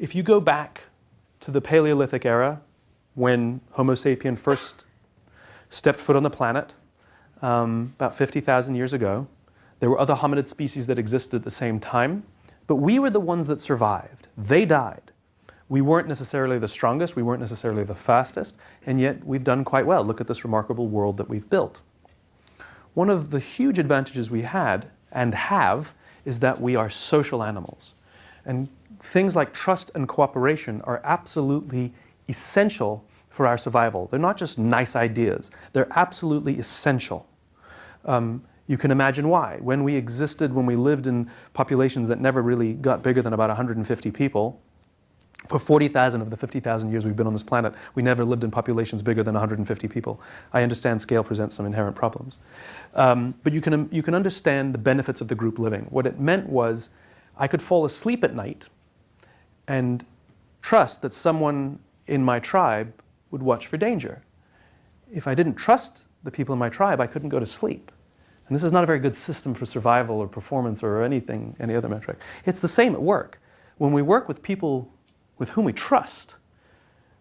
If you go back to the Paleolithic era, when Homo sapien first stepped foot on the planet, about 50,000 years ago, there were other hominid species that existed at the same time, but we were the ones that survived. They died. We weren't necessarily the strongest, we weren't necessarily the fastest, and yet we've done quite well. Look at this remarkable world that we've built. One of the huge advantages we had and have is that we are social animals. And things like trust and cooperation are absolutely essential for our survival. They're not just nice ideas, they're absolutely essential. You can imagine why. When we existed, when we lived in populations that never really got bigger than about 150 people, for 40,000 of the 50,000 years we've been on this planet, we never lived in populations bigger than 150 people. I understand scale presents some inherent problems. But you can understand the benefits of the group living. What it meant was I could fall asleep at night and trust that someone in my tribe would watch for danger. If I didn't trust the people in my tribe, I couldn't go to sleep. And this is not a very good system for survival or performance or anything, any other metric. It's the same at work. When we work with people with whom we trust,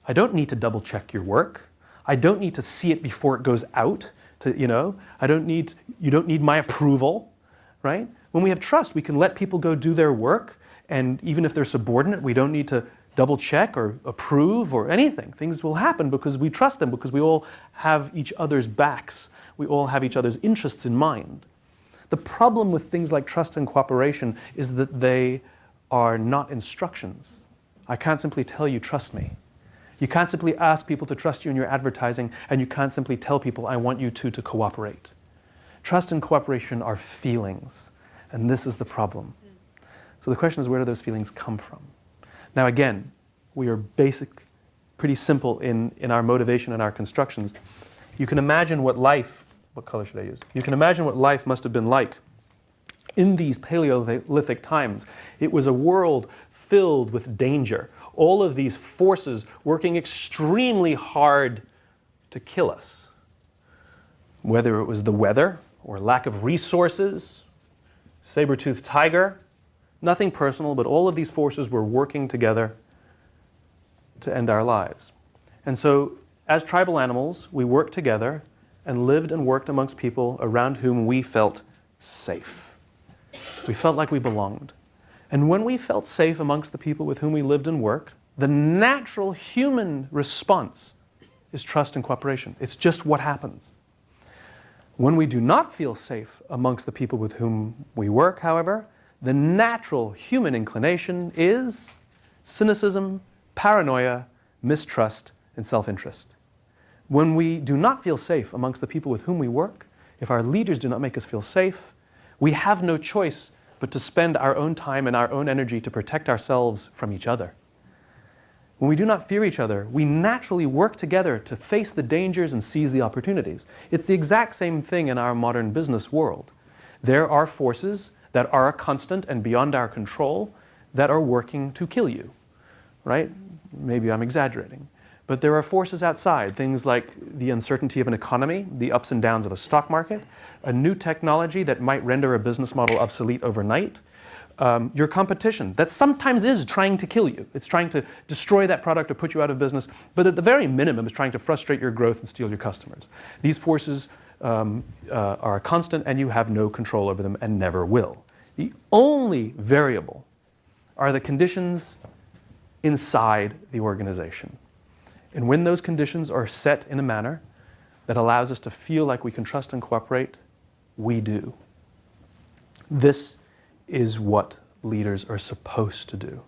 I don't need to double check your work. I don't need to see it before it goes out. You don't need my approval, right? When we have trust, we can let people go do their work, and even if they're subordinate, we don't need to double check or approve or anything. Things will happen because we trust them, because we all have each other's backs. We all have each other's interests in mind. The problem with things like trust and cooperation is that they are not instructions. I can't simply tell you, trust me. You can't simply ask people to trust you in your advertising, and you can't simply tell people, I want you to cooperate. Trust and cooperation are feelings, and this is the problem. So the question is, where do those feelings come from? Now again, we are pretty simple in our motivation and our constructions. You can imagine what color should I use? You can imagine what life must have been like in these Paleolithic times. It was a world filled with danger. All of these forces working extremely hard to kill us. Whether it was the weather or lack of resources, saber-toothed tiger, nothing personal, but all of these forces were working together to end our lives. And so, as tribal animals, we worked together and lived and worked amongst people around whom we felt safe. We felt like we belonged. And when we felt safe amongst the people with whom we lived and worked, the natural human response is trust and cooperation. It's just what happens. When we do not feel safe amongst the people with whom we work, however, the natural human inclination is cynicism, paranoia, mistrust, and self-interest. When we do not feel safe amongst the people with whom we work, if our leaders do not make us feel safe, we have no choice but to spend our own time and our own energy to protect ourselves from each other. When we do not fear each other, we naturally work together to face the dangers and seize the opportunities. It's the exact same thing in our modern business world. There are forces that are constant and beyond our control that are working to kill you, right? Maybe I'm exaggerating. But there are forces outside, things like the uncertainty of an economy, the ups and downs of a stock market, a new technology that might render a business model obsolete overnight, your competition that sometimes is trying to kill you. It's trying to destroy that product or put you out of business, but at the very minimum is trying to frustrate your growth and steal your customers. These forces are constant, and you have no control over them and never will. The only variable are the conditions inside the organization. And when those conditions are set in a manner that allows us to feel like we can trust and cooperate, we do. This is what leaders are supposed to do.